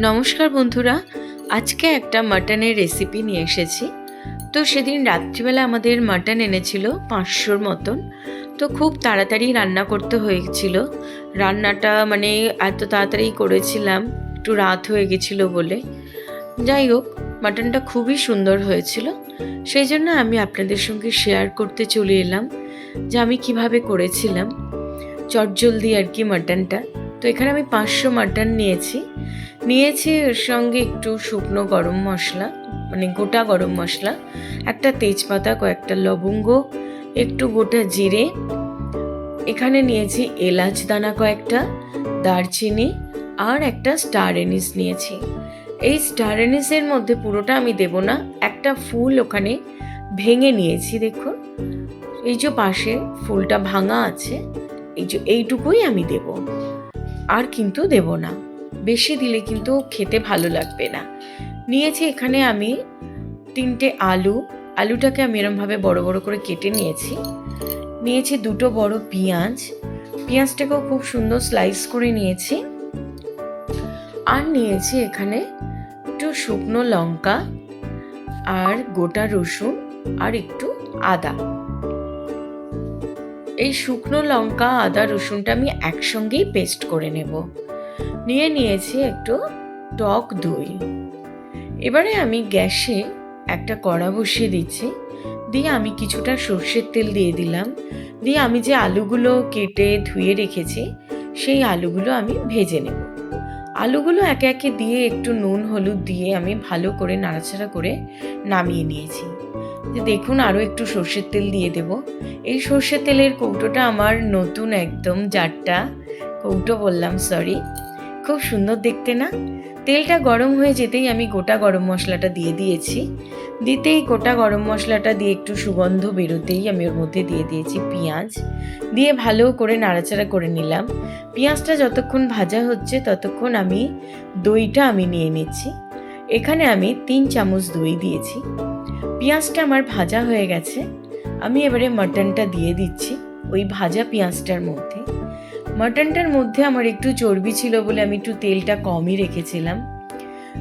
নমস্কার বন্ধুরা, আজকে একটা মাটনের রেসিপি নিয়ে এসেছি। তো সেদিন রাত্রিবেলা আমাদের মাটন এনেছিল 500-র মতন। তো খুব তাড়াতাড়ি রান্না করতে হয়েছিল। রান্নাটা এত তাড়াতাড়ি করেছিলাম, একটু রাত হয়ে গেছিলো বলে। যাই হোক, মাটনটা খুবই সুন্দর হয়েছিল। সেই জন্য আমি আপনাদের সঙ্গে শেয়ার করতে চলে এলাম যে আমি কিভাবে করেছিলাম চটজলদি আর কি মাটনটা। তো এখানে আমি 500 মাটন নিয়েছি এর সঙ্গে একটু শুকনো গরম মশলা, গোটা গরম মশলা, একটা তেজপাতা, কয়েকটা লবঙ্গ, একটু গোটা জিরে, এখানে নিয়েছি এলাচ দানা কয়েকটা, দারচিনি আর একটা স্টার এনিস নিয়েছি। এই স্টার এনিসের মধ্যে পুরোটা আমি দেব না, একটা ফুল ওখানে ভেঙে নিয়েছি। দেখুন, এই যে পাশে ফুলটা ভাঙা আছে, এইটুকুই আমি দেব, আর কিন্তু দেব না। বেশি দিলে কিন্তু খেতে ভালো লাগবে না। নিয়েছি এখানে আমি 3টে আলুটাকে আমি এরমভাবে বড় বড় করে কেটে নিয়েছি 2টো বড় পেঁয়াজটাকেও খুব সুন্দর স্লাইস করে নিয়েছি। আর নিয়েছি এখানে একটু শুকনো লঙ্কা আর গোটা রসুন আর একটু আদা। এই শুকনো লঙ্কা, আদা, রসুনটা আমি একসঙ্গেই পেস্ট করে নেব। নিয়েছি একটু টক দই। এবারে আমি গ্যাসে একটা কড়া বসিয়ে দিচ্ছি, দিয়ে আমি কিছুটা সর্ষের তেল দিয়ে দিলাম। দিয়ে আমি যে আলুগুলো কেটে ধুয়ে রেখেছি সেই আলুগুলো আমি ভেজে নেব। আলুগুলো একে একে দিয়ে একটু নুন হলুদ দিয়ে আমি ভালো করে নাড়াচাড়া করে নামিয়ে নিয়েছি। দেখুন, আরও একটু সর্ষের তেল দিয়ে দেব। এই সর্ষের তেলের কৌটোটা আমার নতুন, একদম জারটা, কৌটো বললাম, সরি। খুব সুন্দর দেখতে না? তেলটা গরম হয়ে যেতেই আমি গোটা গরম মশলাটা দিয়ে দিয়েছি। দিতেই গোটা গরম মশলাটা দিয়ে একটু সুগন্ধ বেরোতেই আমি ওর মধ্যে দিয়ে দিয়েছি পেঁয়াজ, দিয়ে ভালো করে নাড়াচাড়া করে নিলাম। পেঁয়াজটা যতক্ষণ ভাজা হচ্ছে ততক্ষণ আমি দইটা নিয়ে নিচ্ছি। এখানে আমি 3 চামচ দই দিয়েছি। পেঁয়াজটা আমার ভাজা হয়ে গেছে। আমি এবারে মাটনটা দিয়ে দিচ্ছি ওই ভাজা পেঁয়াজটার মধ্যে। মাটনটার মধ্যে আমার একটু চর্বি ছিল বলে আমি একটু তেলটা কমই রেখেছিলাম।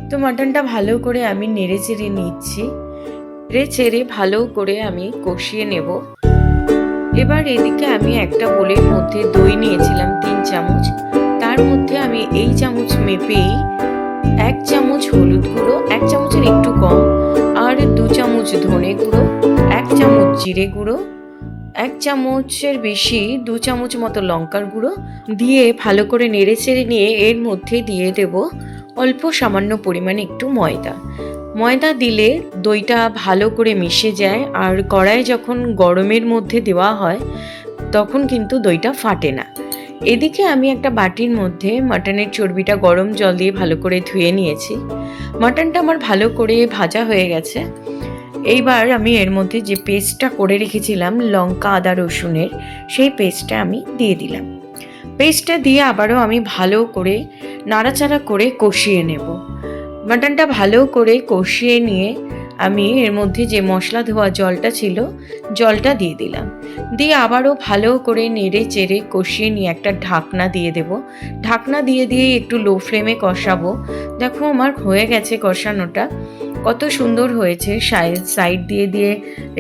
তো মাটনটা ভালো করে আমি নেড়ে চেড়ে নিচ্ছি। নেড়ে ভালো করে আমি কষিয়ে নেব। এবার এদিকে আমি একটা বোলের মধ্যে দই নিয়েছিলাম 3 চামচ। তার মধ্যে আমি এই চামচ মেপেই 1 চামচ হলুদ গুঁড়ো, 1 চামচের একটু কম, আর 2 চামচ ধনে গুঁড়ো, 1 চামচ জিরে গুঁড়ো, 1 চামচের বেশি 2 চামচ মতো লঙ্কার গুঁড়ো দিয়ে ভালো করে নেড়ে চেড়ে নিয়ে এর মধ্যে দিয়ে দেব অল্প সামান্য পরিমাণে একটু ময়দা দিলে দইটা ভালো করে মিশে যায়, আর কড়াই যখন গরমের মধ্যে দেওয়া হয় তখন কিন্তু দইটা ফাটে না। এদিকে আমি একটা বাটির মধ্যে মাটনের চর্বিটা গরম জল দিয়ে ভালো করে ধুয়ে নিয়েছি। মাটনটা আমার ভালো করে ভাজা হয়ে গেছে। এইবার আমি এর মধ্যে যে পেস্টটা করে রেখেছিলাম লঙ্কা, আদা, রসুনের, সেই পেস্টটা আমি দিয়ে দিলাম। পেস্টটা দিয়ে আবারও আমি ভালো করে নাড়াচাড়া করে কষিয়ে নেব। মাটনটা ভালো করে কষিয়ে নিয়ে আমি এর মধ্যে যে মশলা ধোয়া জলটা ছিল জলটা দিয়ে দিলাম। দিয়ে আবারও ভালো করে নেড়ে চেড়ে কষিয়ে নিয়ে একটা ঢাকনা দিয়ে দেব। ঢাকনা দিয়ে একটু লো ফ্লেমে কষাবো। দেখো, আমার হয়ে গেছে কষানোটা, কত সুন্দর হয়েছে। সাইড দিয়ে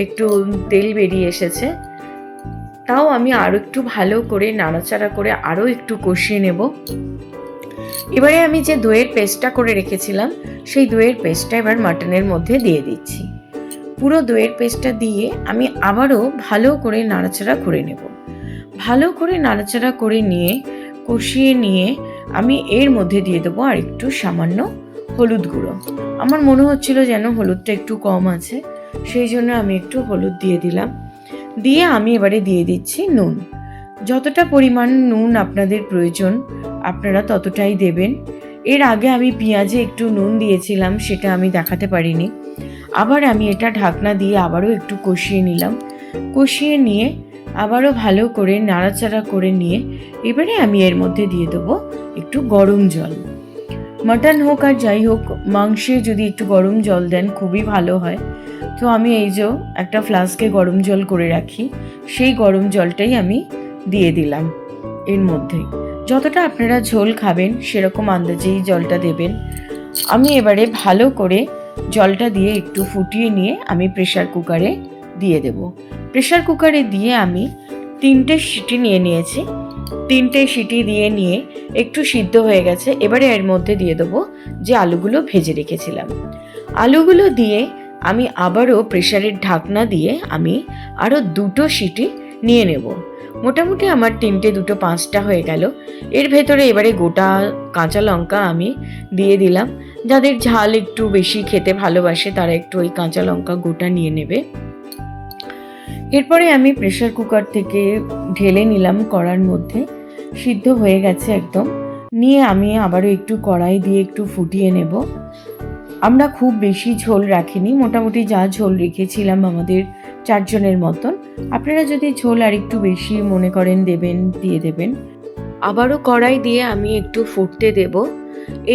একটু তেল বেরিয়ে এসেছে। তাও আমি আরও একটু ভালো করে নাড়াচাড়া করে আরও একটু কষিয়ে নেব। এবারে আমি যে দইয়ের পেস্টটা করে রেখেছিলাম সেই দইয়ের পেস্টটা এবার মাটনের মধ্যে দিয়ে দিচ্ছি। পুরো দইয়ের পেস্টটা দিয়ে আমি আবারও ভালো করে নাড়াচাড়া করে নেব। ভালো করে নাড়াচাড়া করে নিয়ে কষিয়ে নিয়ে আমি এর মধ্যে দিয়ে দেবো আর একটু সামান্য হলুদ গুঁড়ো। আমার মনে হচ্ছিল যেন হলুদটা একটু কম আছে, সেই জন্য আমি একটু হলুদ দিয়ে দিলাম। দিয়ে আমি এবারে দিয়ে দিচ্ছি নুন। যতটা পরিমাণ নুন আপনাদের প্রয়োজন আপনারা ততটাই দেবেন। এর আগে আমি পেঁয়াজে একটু নুন দিয়েছিলাম, সেটা আমি দেখাতে পারিনি। আবার আমি এটা ঢাকনা দিয়ে আবারও একটু কষিয়ে নিলাম। কষিয়ে নিয়ে আবারও ভালো করে নাড়াচাড়া করে নিয়ে এবারে আমি এর মধ্যে দিয়ে দেবো একটু গরম জল। মাটন হোক আর যাই হোক, মাংসে যদি একটু গরম জল দেন খুবই ভালো হয়। তো আমি এই যে একটা ফ্লাস্কে গরম জল করে রাখি, সেই গরম জলটাই আমি দিয়ে দিলাম এর মধ্যে। যতটা আপনারা ঝোল খাবেন সেরকম আন্দাজেই জলটা দেবেন। আমি এবারে ভালো করে জলটা দিয়ে একটু ফুটিয়ে নিয়ে আমি প্রেসার কুকারে দিয়ে দেব। প্রেসার কুকারে দিয়ে আমি 3টে সিটি নিয়ে নিয়েছি। 3টে সিটি দিয়ে নিয়ে একটু সিদ্ধ হয়ে গেছে। এবারে এর মধ্যে দিয়ে দেবো যে আলুগুলো ভেজে রেখেছিলাম। আলুগুলো দিয়ে আমি আবারও প্রেসারের ঢাকনা দিয়ে আমি আরও 2টো সিটি নিয়ে নেব। মোটামুটি আমার 3টে 2টো 5টা হয়ে গেল। এর ভেতরে এবারে গোটা কাঁচা লঙ্কা আমি দিয়ে দিলাম। যাদের ঝাল একটু বেশি খেতে ভালোবাসে তারা একটু ওই কাঁচা লঙ্কা গোটা নিয়ে নেবে। এরপরে আমি প্রেসার কুকার থেকে ঢেলে নিলাম কড়ার মধ্যে। সিদ্ধ হয়ে গেছে একদম। নিয়ে আমি আবারও একটু কড়াই দিয়ে একটু ফুটিয়ে নেব। আমরা খুব বেশি ঝোল রাখিনি, মোটামুটি যা ঝোল রেখেছিলাম আমাদের 4 জনের মতন। আপনারা যদি ঝোল আর একটু বেশি মনে করেন দেবেন, দিয়ে দেবেন। আবারও কড়াই দিয়ে আমি একটু ফুটতে দেব।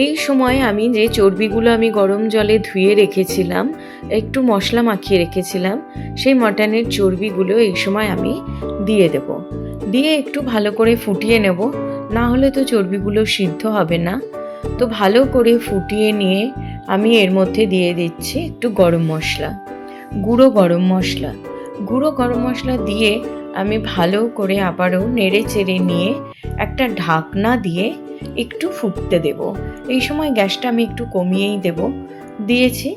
এই সময় আমি যে চর্বিগুলো আমি গরম জলে ধুয়ে রেখেছিলাম, একটু মশলা মাখিয়ে রেখেছিলাম, সেই মটনের চর্বিগুলো এই সময় আমি দিয়ে দেব। দিয়ে একটু ভালো করে ফুটিয়ে নেব, না হলে তো চর্বিগুলো সিদ্ধ হবে না। তো ভালো করে ফুটিয়ে নিয়ে আমি এর মধ্যে দিয়ে দিচ্ছি একটু গরম মশলা, গুঁড়ো গরম মশলা। গুঁড়ো গরম মশলা দিয়ে আমি ভালো করে আবারও নেড়ে চেড়ে নিয়ে একটা ঢাকনা দিয়ে একটু ফুটতে দেব। এই সময় গ্যাসটা আমি একটু কমিয়েই দিয়েছি।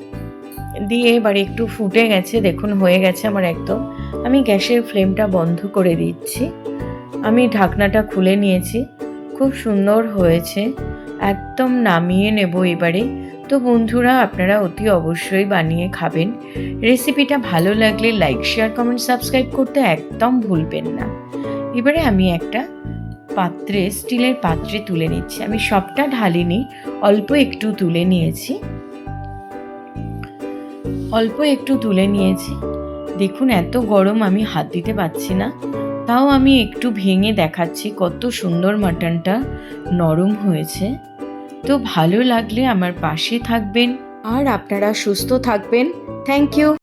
দিয়ে এবার একটু ফুটে গেছে, দেখুন হয়ে গেছে আমার একদম। আমি গ্যাসের ফ্লেমটা বন্ধ করে দিচ্ছি। আমি ঢাকনাটা খুলে নিয়েছি, খুব সুন্দর হয়েছে। একদম নামিয়ে নেব এবারে। তো বন্ধুরা, আপনারা অতি অবশ্যই বানিয়ে খাবেন। রেসিপিটা ভালো লাগলে লাইক, শেয়ার, কমেন্ট, সাবস্ক্রাইব করতে একদম ভুলবেন না। এবারে আমি একটা পাত্রে, স্টিলের পাত্রে তুলে নিচ্ছি। আমি সবটা ঢালিনি, অল্প একটু তুলে নিয়েছি। দেখুন এত গরম আমি হাত দিতে পারছি না, তাও আমি একটু ভেঙে দেখাচ্ছি কত সুন্দর মাটনটা নরম হয়েছে। তো ভালো লাগলে আমার পাশে থাকবেন আর আপনারা সুস্থ থাকবেন। Thank you.